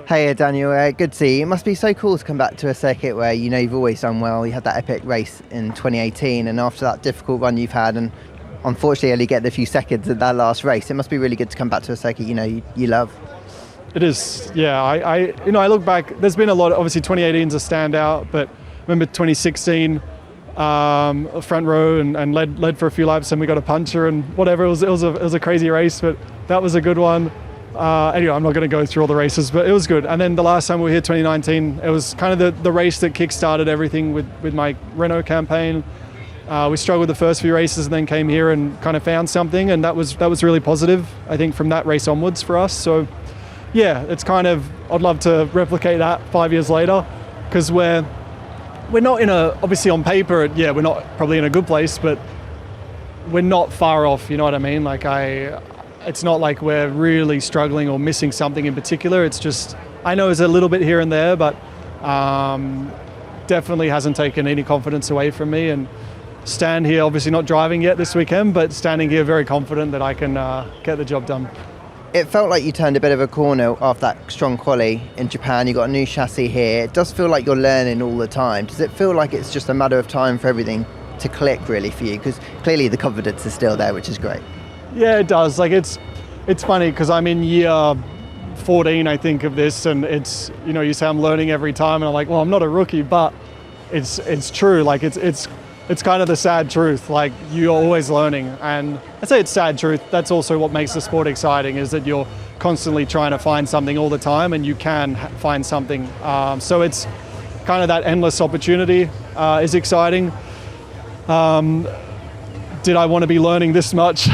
Hey Daniel, good to see you. It must be so cool to come back to a circuit where you know you've always done well. You had that epic race in 2018, and after that difficult run you've had, and unfortunately only get a few seconds in that last race, it must be really good to come back to a circuit you love. It is, yeah. I look back. There's been a lot. Obviously, 2018 is a standout, but remember 2016, front row and led for a few laps, and we got a puncher and whatever. It was a crazy race, but that was a good one. Anyway, I'm not going to go through all the races, but it was good. And then the last time we were here, 2019, it was kind of the race that kick-started everything with my Renault campaign. We struggled the first few races and then came here and kind of found something, and that was really positive, I think, from that race onwards for us. So yeah, it's kind of, I'd love to replicate that 5 years later, because we're not obviously on paper, yeah, we're not probably in a good place, but we're not far off, you know what I mean? It's not like we're really struggling or missing something in particular. It's just, I know it's a little bit here and there, but definitely hasn't taken any confidence away from me. And stand here, obviously not driving yet this weekend, but standing here very confident that I can get the job done. It felt like you turned a bit of a corner after that strong quali in Japan. You got a new chassis here. It does feel like you're learning all the time. Does it feel like it's just a matter of time for everything to click really for you? Because clearly the confidence is still there, which is great. Yeah, it does. It's funny because I'm in year 14, I think, of this, and it's, you say I'm learning every time, and I'm like, well, I'm not a rookie, but it's true. It's kind of the sad truth. You're always learning, and I say it's sad truth. That's also what makes the sport exciting, is that you're constantly trying to find something all the time, and you can find something. So it's kind of that endless opportunity is exciting. Did I want to be learning this much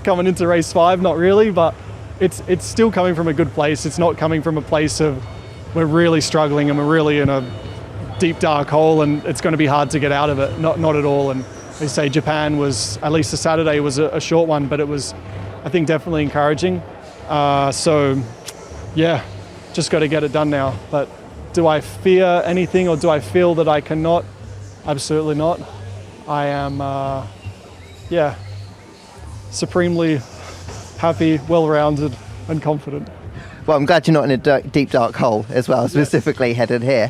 coming into race 5? Not really, but it's still coming from a good place. It's not coming from a place of we're really struggling and we're really in a deep dark hole and it's going to be hard to get out of it. Not at all. And they say Japan was, at least the Saturday was a short one, but it was, I think, definitely encouraging. So yeah, just got to get it done now. But do I fear anything, or do I feel that I cannot? Absolutely not. I am supremely happy, well-rounded and confident. Well, I'm glad you're not in a deep dark hole as well, specifically headed here.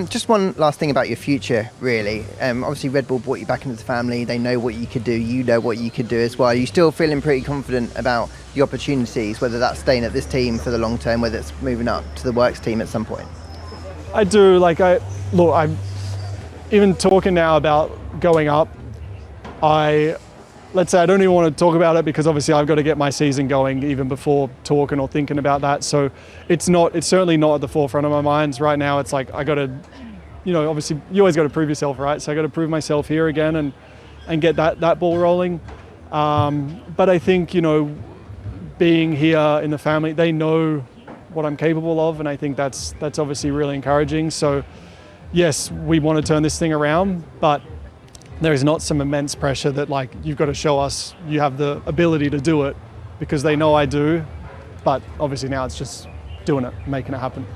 Just one last thing about your future, really. Obviously Red Bull brought you back into the family. They know what you could do. You know what you could do as well. Are you still feeling pretty confident about the opportunities, whether that's staying at this team for the long term, whether it's moving up to the works team at some point? I do. I'm even talking now about going up. Let's say I don't even want to talk about it because obviously I've got to get my season going even before talking or thinking about that. So it's certainly not at the forefront of my minds right now. It's like I got to, obviously you always got to prove yourself, right? So I got to prove myself here again and get that ball rolling. But I think, being here in the family, they know what I'm capable of, and I think that's obviously really encouraging. So yes, we want to turn this thing around, but there is not some immense pressure that you've got to show us you have the ability to do it, because they know I do. But obviously now it's just doing it, making it happen.